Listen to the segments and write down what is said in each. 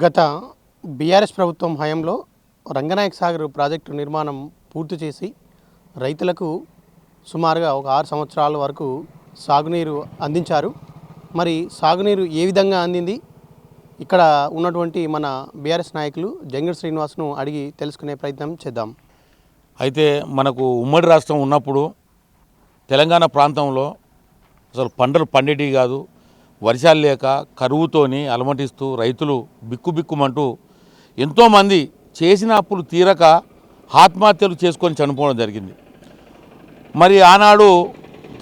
గత బీఆర్ఎస్ ప్రభుత్వం హయాంలో రంగనాయక సాగర్ ప్రాజెక్టు నిర్మాణం పూర్తి చేసి రైతులకు సుమారుగా ఒక 6 సంవత్సరాల వరకు సాగునీరు అందించారు. మరి సాగునీరు ఏ విధంగా అందింది, ఇక్కడ ఉన్నటువంటి మన బీఆర్ఎస్ నాయకులు జంగిడి శ్రీనివాస్ను అడిగి తెలుసుకునే ప్రయత్నం చేద్దాం. అయితే మనకు ఉమ్మడి రాష్ట్రం ఉన్నప్పుడు తెలంగాణ ప్రాంతంలో అసలు పంటలు పండేటివి కాదు. వర్షాలు లేక కరువుతోని అలమటిస్తూ రైతులు బిక్కుబిక్కుమంటూ ఎంతోమంది చేసిన అప్పులు తీరక ఆత్మహత్యలు చేసుకొని చనిపోవడం జరిగింది. మరి ఆనాడు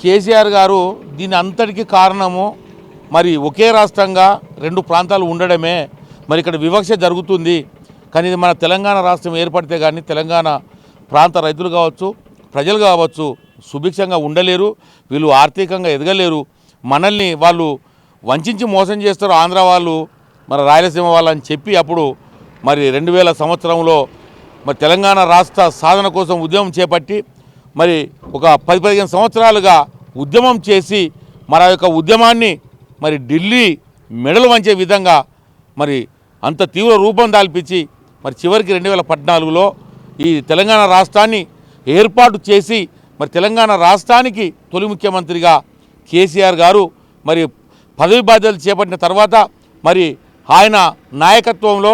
కేసీఆర్ గారు దీని అంతటికీ కారణము మరి ఒకే రాష్ట్రంగా 2 ప్రాంతాలు ఉండడమే. మరి ఇక్కడ వివక్ష జరుగుతుంది, కానీ ఇది మన తెలంగాణ రాష్ట్రం ఏర్పడితే కానీ తెలంగాణ ప్రాంత రైతులు కావచ్చు, ప్రజలు కావచ్చు సుభిక్షంగా ఉండలేరు, వీళ్ళు ఆర్థికంగా ఎదగలేరు. మనల్ని వాళ్ళు వంచి మోసం చేస్తారు ఆంధ్ర వాళ్ళు, మరి రాయలసీమ వాళ్ళని చెప్పి అప్పుడు మరి 2000 సంవత్సరంలో మరి తెలంగాణ రాష్ట్ర సాధన కోసం ఉద్యమం చేపట్టి మరి ఒక 10-15 సంవత్సరాలుగా ఉద్యమం చేసి మరి ఆ యొక్క ఉద్యమాన్ని మరి ఢిల్లీ మెడలు వంచే విధంగా మరి అంత తీవ్ర రూపం దాల్పించి మరి చివరికి 2014లో ఈ తెలంగాణ రాష్ట్రాన్ని ఏర్పాటు చేసి మరి తెలంగాణ రాష్ట్రానికి తొలి ముఖ్యమంత్రిగా కేసీఆర్ గారు మరి పదవి బాధ్యతలు చేపట్టిన తర్వాత మరి ఆయన నాయకత్వంలో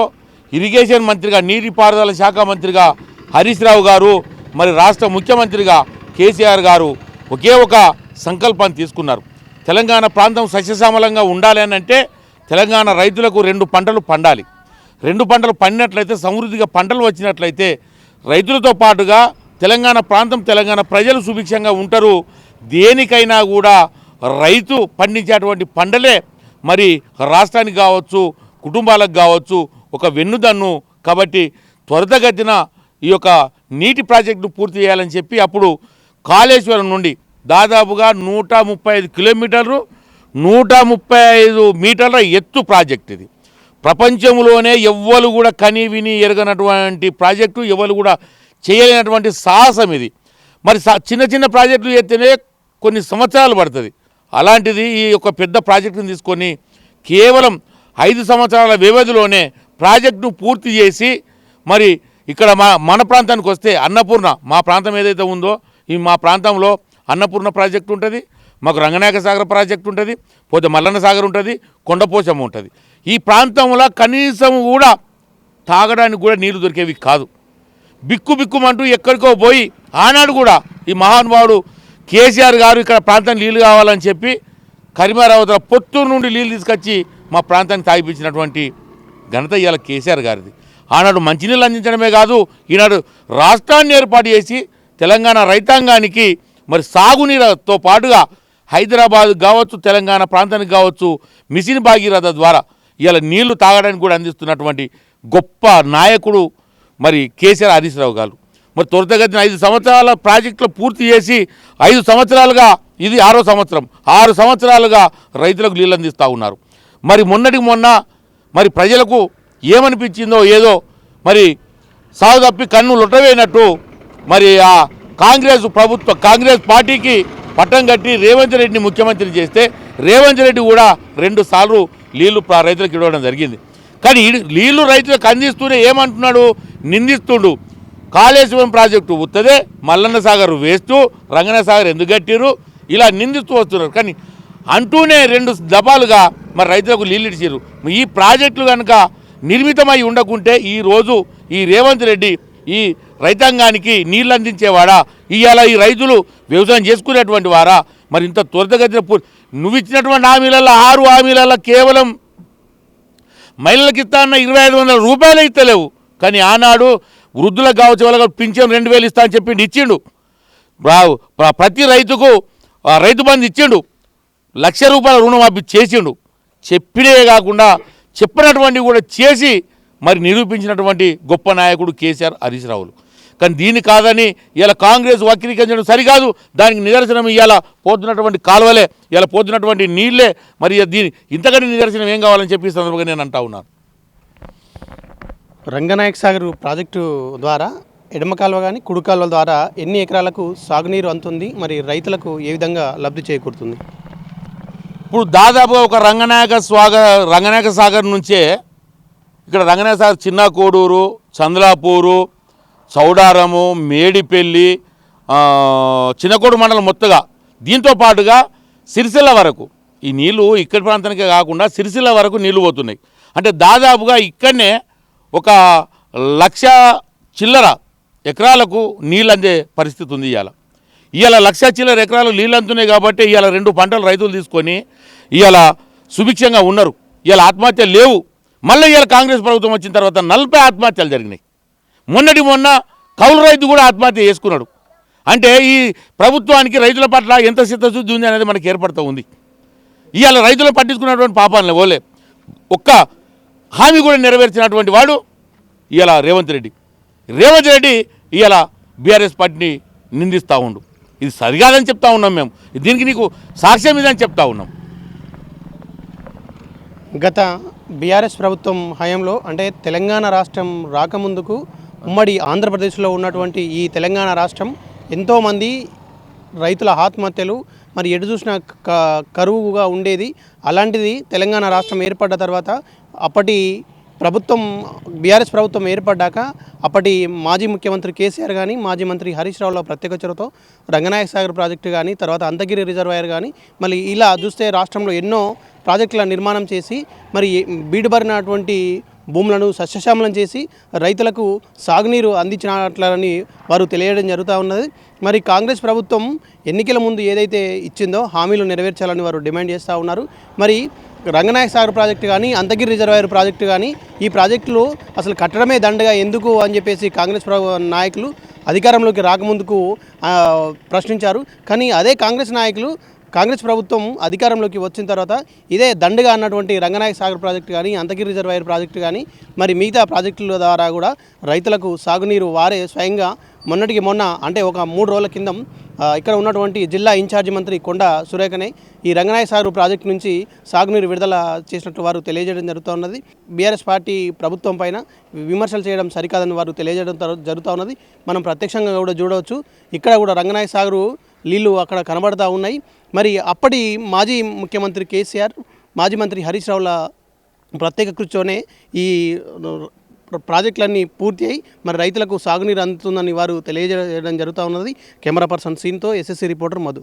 ఇరిగేషన్ మంత్రిగా, నీటిపారుదల శాఖ మంత్రిగా హరీష్ రావు గారు, మరి రాష్ట్ర ముఖ్యమంత్రిగా కేసీఆర్ గారు ఒకే ఒక సంకల్పాన్ని తీసుకున్నారు. తెలంగాణ ప్రాంతం సస్యశ్యామలంగా ఉండాలి అని అంటే తెలంగాణ రైతులకు 2 పంటలు పండాలి. 2 పంటలు పండినట్లయితే సమృద్ధిగా పంటలు వచ్చినట్లయితే రైతులతో పాటుగా తెలంగాణ ప్రాంతం, తెలంగాణ ప్రజలు సుభిక్షంగా ఉంటారు. దేనికైనా కూడా రైతు పండించేటువంటి పంటలే మరి రాష్ట్రానికి కావచ్చు, కుటుంబాలకు కావచ్చు ఒక వెన్నుదన్ను. కాబట్టి త్వరితగతిన ఈ యొక్క నీటి ప్రాజెక్టును పూర్తి చేయాలని చెప్పి అప్పుడు కాళేశ్వరం నుండి దాదాపుగా 135 కిలోమీటర్లు 135 మీటర్ల ఎత్తు ప్రాజెక్ట్. ఇది ప్రపంచంలోనే ఎవ్వరు కూడా కని విని ఎరగనటువంటి ప్రాజెక్టు, ఎవరు కూడా చేయలేనటువంటి సాహసం ఇది. మరి చిన్న చిన్న ప్రాజెక్టులు ఎత్తేనే కొన్ని సంవత్సరాలు పడుతుంది. అలాంటిది ఈ యొక్క పెద్ద ప్రాజెక్టును తీసుకొని కేవలం 5 సంవత్సరాల వ్యవధిలోనే ప్రాజెక్టును పూర్తి చేసి మరి ఇక్కడ మన ప్రాంతానికి వస్తే అన్నపూర్ణ, మా ప్రాంతం ఏదైతే ఉందో ఈ మా ప్రాంతంలో అన్నపూర్ణ ప్రాజెక్టు ఉంటుంది, మాకు రంగనాయక సాగర్ ప్రాజెక్టు ఉంటుంది, పోతే మల్లన్న సాగర్ ఉంటుంది, కొండపోచమ్మ ఉంటుంది. ఈ ప్రాంతంలో కనీసం కూడా తాగడానికి కూడా నీళ్లు దొరికేవి కాదు. బిక్కుమంటూ ఎక్కడికో పోయి ఆనాడు కూడా ఈ మహానుభావుడు కేసీఆర్ గారు ఇక్కడ ప్రాంతానికి నీళ్ళు కావాలని చెప్పి కరిమారావుతల పొత్తూరు నుండి నీళ్ళు తీసుకొచ్చి మా ప్రాంతానికి తాగిపించినటువంటి ఘనత ఇవాళ కేసీఆర్ గారిది. ఆనాడు మంచినీళ్ళు అందించడమే కాదు, ఈనాడు రాష్ట్రాన్ని ఏర్పాటు చేసి తెలంగాణ రైతాంగానికి మరి సాగునీరుతో పాటుగా హైదరాబాద్ కావచ్చు, తెలంగాణ ప్రాంతానికి కావచ్చు మిషన్ భాగీరథ ద్వారా ఇవాళ నీళ్లు తాగడానికి కూడా అందిస్తున్నటువంటి గొప్ప నాయకుడు మరి కేసీఆర్ హరీష్ రావు గారు. మరి త్వరితగతిన 5 సంవత్సరాల ప్రాజెక్టులు పూర్తి చేసి 5 సంవత్సరాలుగా ఇది 6వ సంవత్సరం, 6 సంవత్సరాలుగా రైతులకు నీళ్ళు అందిస్తూ ఉన్నారు. మరి మొన్నటికి మొన్న మరి ప్రజలకు ఏమనిపించిందో ఏదో మరి సాగు తప్పి కన్ను లొట్టవేనట్టు మరి ఆ కాంగ్రెస్ పార్టీకి పట్టం కట్టి రేవంత్ రెడ్డిని ముఖ్యమంత్రి చేస్తే రేవంత్ రెడ్డి కూడా 2 సార్లు నీళ్లు రైతులకు ఇవ్వడం జరిగింది. కానీ నీళ్లు రైతులకు అందిస్తూనే ఏమంటున్నాడు, నిందిస్తుండు. కాళేశ్వరం ప్రాజెక్టు ఉత్తదే, మల్లన్న సాగర్ వేస్తూ, రంగనాయక సాగర్ ఎందుకు కట్టిరు ఇలా నిందిస్తూ వస్తున్నారు. కానీ అంటూనే 2 దఫాలుగా మరి రైతులకు నీళ్ళు ఇచ్చారు. ఈ ప్రాజెక్టులు కనుక నిర్మితమై ఉండకుంటే ఈరోజు ఈ రేవంత్ రెడ్డి ఈ రైతాంగానికి నీళ్ళు అందించేవాడా, ఇవాళ ఈ రైతులు వ్యవసాయం చేసుకునేటువంటి వారా? మరి ఇంత త్వరితగతిన నువ్వు ఇచ్చినటువంటి హామీలలో 6 హామీలలో కేవలం మహిళలకు ఇస్తా అన్న 2500 రూపాయలు ఇస్తలేవు. కానీ ఆనాడు వృద్ధులకు కావచ్చు, వాళ్ళకి పింఛన్ 2000 ఇస్తా అని చెప్పి ఇచ్చిండు. ప్రతి రైతుకు రైతు బంధు ఇచ్చిండు, 1,00,000 రూపాయల రుణమాఫీ చేసిండు. చెప్పినే కాకుండా చెప్పినటువంటి కూడా చేసి మరి నిరూపించినటువంటి గొప్ప నాయకుడు కేసీఆర్ హరీష్ రావులు. కానీ దీన్ని కాదని ఇలా కాంగ్రెస్ వక్రీకరించడం సరికాదు. దానికి నిదర్శనం ఇవాళ పోతున్నటువంటి కాలువలే, ఇలా పోతున్నటువంటి నీళ్ళే. మరి దీని ఇంతకంటే నిదర్శనం ఏం కావాలని చెప్పి సందర్భంగా నేను అంటా ఉన్నాను. రంగనాయక సాగర్ ప్రాజెక్టు ద్వారా ఎడమ కాలువ కానీ కుడి కాలువ ద్వారా ఎన్ని ఎకరాలకు సాగునీరు అందుతుంది, మరి రైతులకు ఏ విధంగా లబ్ధి చేకూరుతుంది? ఇప్పుడు దాదాపుగా ఒక రంగనాయక సాగర్ నుంచే ఇక్కడ రంగనాయక సాగర్ చిన్న కోడూరు, చంద్లాపూరు, చౌడారము, మేడిపల్లి, చిన్నకోడు మండలం మొత్తగా దీంతో పాటుగా సిరిసిల్ల వరకు ఈ నీళ్లు ఇక్కడి ప్రాంతానికే కాకుండా సిరిసిల్ల వరకు నీళ్లు పోతున్నాయి. అంటే దాదాపుగా ఇక్కడనే ఒక 1,00,000 చిల్లర ఎకరాలకు నీళ్ళు అందే పరిస్థితి ఉంది. ఇవాళ 1,00,000 చిల్లర ఎకరాలు నీళ్ళు అందుతున్నాయి కాబట్టి ఇవాళ 2 పంటలు రైతులు తీసుకొని ఇవాళ సుభిక్షంగా ఉన్నారు. ఇవాళ ఆత్మహత్యలు లేవు. మళ్ళీ ఇవాళ కాంగ్రెస్ ప్రభుత్వం వచ్చిన తర్వాత 40 ఆత్మహత్యలు జరిగినాయి. మొన్న కౌలు రైతు కూడా ఆత్మహత్య చేసుకున్నాడు. అంటే ఈ ప్రభుత్వానికి రైతుల పట్ల ఎంత చిత్తశుద్ధి ఉంది అనేది మనకు ఏర్పడుతూ ఉంది. ఇవాళ రైతులు పట్టించుకున్నటువంటి పాపాలని ఓలే ఒక్క హామీ కూడా నెరవేర్చినటువంటి వాడు ఇవాళ రేవంత్ రెడ్డి ఇవాళ బీఆర్ఎస్ పార్టీని నిందిస్తూ ఉండు. ఇది సరికాదని చెప్తా ఉన్నాం మేము. దీనికి నీకు సాక్ష్యం ఇదని చెప్తా ఉన్నాం. గత బీఆర్ఎస్ ప్రభుత్వం హయాంలో అంటే తెలంగాణ రాష్ట్రం రాకముందుకు ఉమ్మడి ఆంధ్రప్రదేశ్లో ఉన్నటువంటి ఈ తెలంగాణ రాష్ట్రం ఎంతోమంది రైతుల ఆత్మహత్యలు మరి ఎటు చూసిన కరువుగా ఉండేది. అలాంటిది తెలంగాణ రాష్ట్రం ఏర్పడ్డ తర్వాత అప్పటి ప్రభుత్వం బీఆర్ఎస్ ప్రభుత్వం ఏర్పడ్డాక అప్పటి మాజీ ముఖ్యమంత్రి కేసీఆర్ కానీ మాజీ మంత్రి హరీష్ రావుల ప్రత్యేక చొరవతో రంగనాయక సాగర్ ప్రాజెక్టు కానీ తర్వాత అంతగిరి రిజర్వాయర్ కానీ మళ్ళీ ఇలా చూస్తే రాష్ట్రంలో ఎన్నో ప్రాజెక్టుల నిర్మాణం చేసి మరి బీడుబారినటువంటి భూములను సస్యశ్యామలం చేసి రైతులకు సాగునీరు అందించినట్లని వారు తెలియడం జరుగుతూ ఉన్నది. మరి కాంగ్రెస్ ప్రభుత్వం ఎన్నికల ముందు ఏదైతే ఇచ్చిందో హామీలు నెరవేర్చాలని వారు డిమాండ్ చేస్తూ ఉన్నారు. మరి రంగనాయక సాగర్ ప్రాజెక్టు కానీ అంతగిరి రిజర్వాయర్ ప్రాజెక్టు కానీ ఈ ప్రాజెక్టులు అసలు కట్టడమే దండగా ఎందుకు అని చెప్పేసి కాంగ్రెస్ నాయకులు అధికారంలోకి రాకముందుకు ప్రశ్నించారు. కానీ అదే కాంగ్రెస్ ప్రభుత్వం అధికారంలోకి వచ్చిన తర్వాత ఇదే దండగా అన్నటువంటి రంగనాయక సాగర్ ప్రాజెక్టు కానీ అంతగిరి రిజర్వాయర్ ప్రాజెక్టు కానీ మరి మిగతా ప్రాజెక్టుల ద్వారా కూడా రైతులకు సాగునీరు వారే స్వయంగా మొన్నటికి మొన్న అంటే ఒక 3 రోజుల కింద ఇక్కడ ఉన్నటువంటి జిల్లా ఇన్ఛార్జి మంత్రి కొండ సురేఖనే ఈ రంగనాయక సాగర్ ప్రాజెక్టు నుంచి సాగునీరు విడుదల చేసినట్టు వారు తెలియజేయడం జరుగుతూ ఉన్నది. బీఆర్ఎస్ పార్టీ ప్రభుత్వం పైన విమర్శలు చేయడం సరికాదని వారు తెలియజేయడం జరుగుతూ ఉన్నది. మనం ప్రత్యక్షంగా కూడా చూడవచ్చు. ఇక్కడ కూడా రంగనాయక సాగరు నీళ్లు అక్కడ కనబడుతూ ఉన్నాయి. మరి అప్పటి మాజీ ముఖ్యమంత్రి కేసీఆర్ మాజీ మంత్రి హరీష్ రావుల ప్రత్యేక కృషితోనే ఈ ప్రాజెక్టులన్నీ పూర్తి అయ్యి మరి రైతులకు సాగునీరు అందుతుందని వారు తెలియజేయడం జరుగుతూ ఉన్నది. కెమెరా పర్సన్ సీన్తో ఎస్ఎస్సీ రిపోర్టర్ మధు.